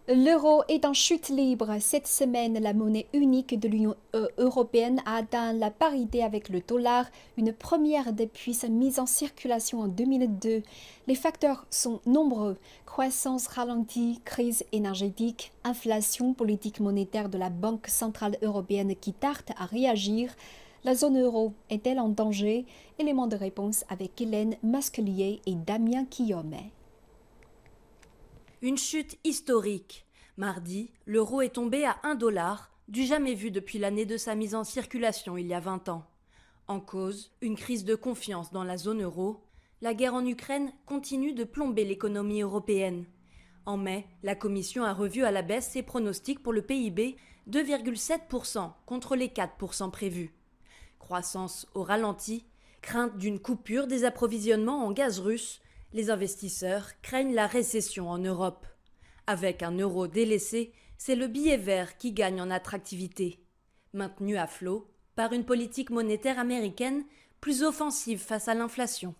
L'euro est en chute libre. Cette semaine, la monnaie unique de l'Union européenne a atteint la parité avec le dollar, une première depuis sa mise en circulation en 2002. Les facteurs sont nombreux. Croissance ralentie, crise énergétique, inflation, politique monétaire de la Banque centrale européenne qui tarde à réagir. La zone euro est-elle en danger? Élément de réponse avec Hélène Masquelier et Damien Guillaume. Une chute historique. Mardi, l'euro est tombé à 1 $, du jamais vu depuis l'année de sa mise en circulation il y a 20 ans. En cause, une crise de confiance dans la zone euro. La guerre en Ukraine continue de plomber l'économie européenne. En mai, la Commission a revu à la baisse ses pronostics pour le PIB, 2,7% contre les 4% prévus. Croissance au ralenti, crainte d'une coupure des approvisionnements en gaz russe. Les investisseurs craignent la récession en Europe. Avec un euro délaissé, c'est le billet vert qui gagne en attractivité. Maintenu à flot par une politique monétaire américaine plus offensive face à l'inflation.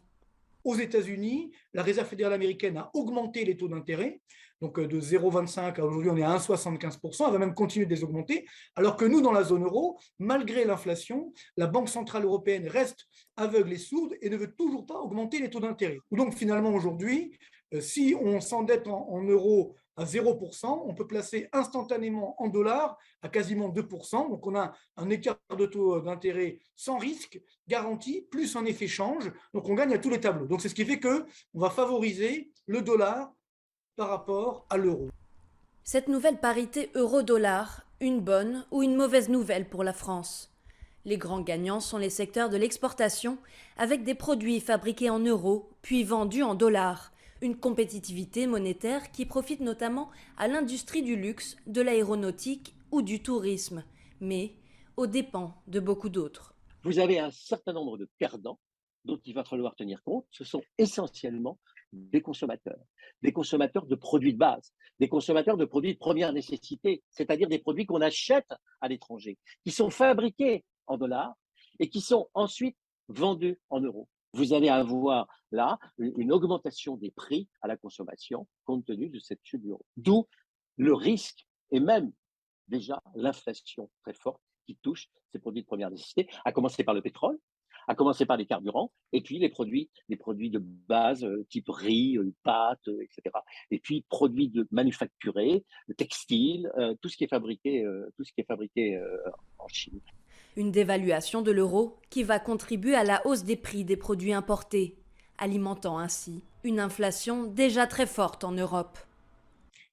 Aux États-Unis, la Réserve fédérale américaine a augmenté les taux d'intérêt, donc de 0,25 à aujourd'hui on est à 1,75%, elle va même continuer de les augmenter, alors que nous, dans la zone euro, malgré l'inflation, la Banque centrale européenne reste aveugle et sourde et ne veut toujours pas augmenter les taux d'intérêt. Donc finalement aujourd'hui, si on s'endette en euros à 0%, on peut placer instantanément en dollars à quasiment 2%. Donc on a un écart de taux d'intérêt sans risque, garanti, plus un effet change. Donc on gagne à tous les tableaux. Donc c'est ce qui fait qu'on va favoriser le dollar par rapport à l'euro. Cette nouvelle parité euro-dollar, une bonne ou une mauvaise nouvelle pour la France? Les grands gagnants sont les secteurs de l'exportation, avec des produits fabriqués en euros, puis vendus en dollars. Une compétitivité monétaire qui profite notamment à l'industrie du luxe, de l'aéronautique ou du tourisme, mais aux dépens de beaucoup d'autres. Vous avez un certain nombre de perdants dont il va falloir tenir compte. Ce sont essentiellement des consommateurs de produits de base, des consommateurs de produits de première nécessité, c'est-à-dire des produits qu'on achète à l'étranger, qui sont fabriqués en dollars et qui sont ensuite vendus en euros. Vous allez avoir là une augmentation des prix à la consommation compte tenu de cette chute de l'euro. D'où le risque et même déjà l'inflation très forte qui touche ces produits de première nécessité, à commencer par le pétrole, à commencer par les carburants, et puis les produits de base type riz, pâtes, etc. Et puis produits manufacturés, textiles, tout ce qui est fabriqué en Chine. Une dévaluation de l'euro qui va contribuer à la hausse des prix des produits importés, alimentant ainsi une inflation déjà très forte en Europe.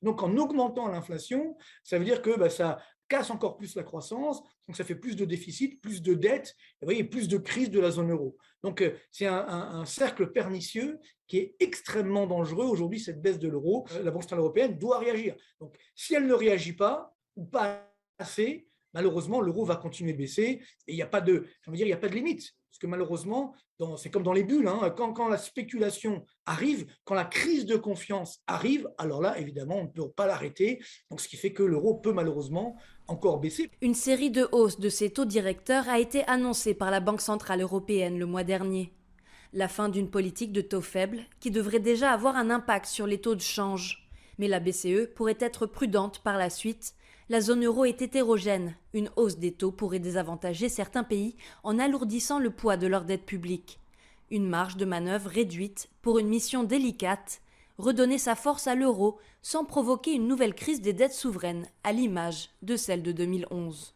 Donc en augmentant l'inflation, ça veut dire que ça casse encore plus la croissance, donc ça fait plus de déficit, plus de dettes, et vous voyez, plus de crise de la zone euro. Donc c'est un cercle pernicieux qui est extrêmement dangereux. Aujourd'hui, cette baisse de l'euro, la Banque centrale européenne doit réagir. Donc si elle ne réagit pas, ou pas assez, malheureusement, l'euro va continuer de baisser et il n'y a pas de limite. Parce que malheureusement, c'est comme dans les bulles, hein, quand la spéculation arrive, quand la crise de confiance arrive, alors là, évidemment, on ne peut pas l'arrêter. Donc, ce qui fait que l'euro peut malheureusement encore baisser. Une série de hausses de ces taux directeurs a été annoncée par la Banque centrale européenne le mois dernier. La fin d'une politique de taux faibles qui devrait déjà avoir un impact sur les taux de change. Mais la BCE pourrait être prudente par la suite. La zone euro est hétérogène. Une hausse des taux pourrait désavantager certains pays en alourdissant le poids de leur dette publique. Une marge de manœuvre réduite pour une mission délicate, redonner sa force à l'euro sans provoquer une nouvelle crise des dettes souveraines à l'image de celle de 2011.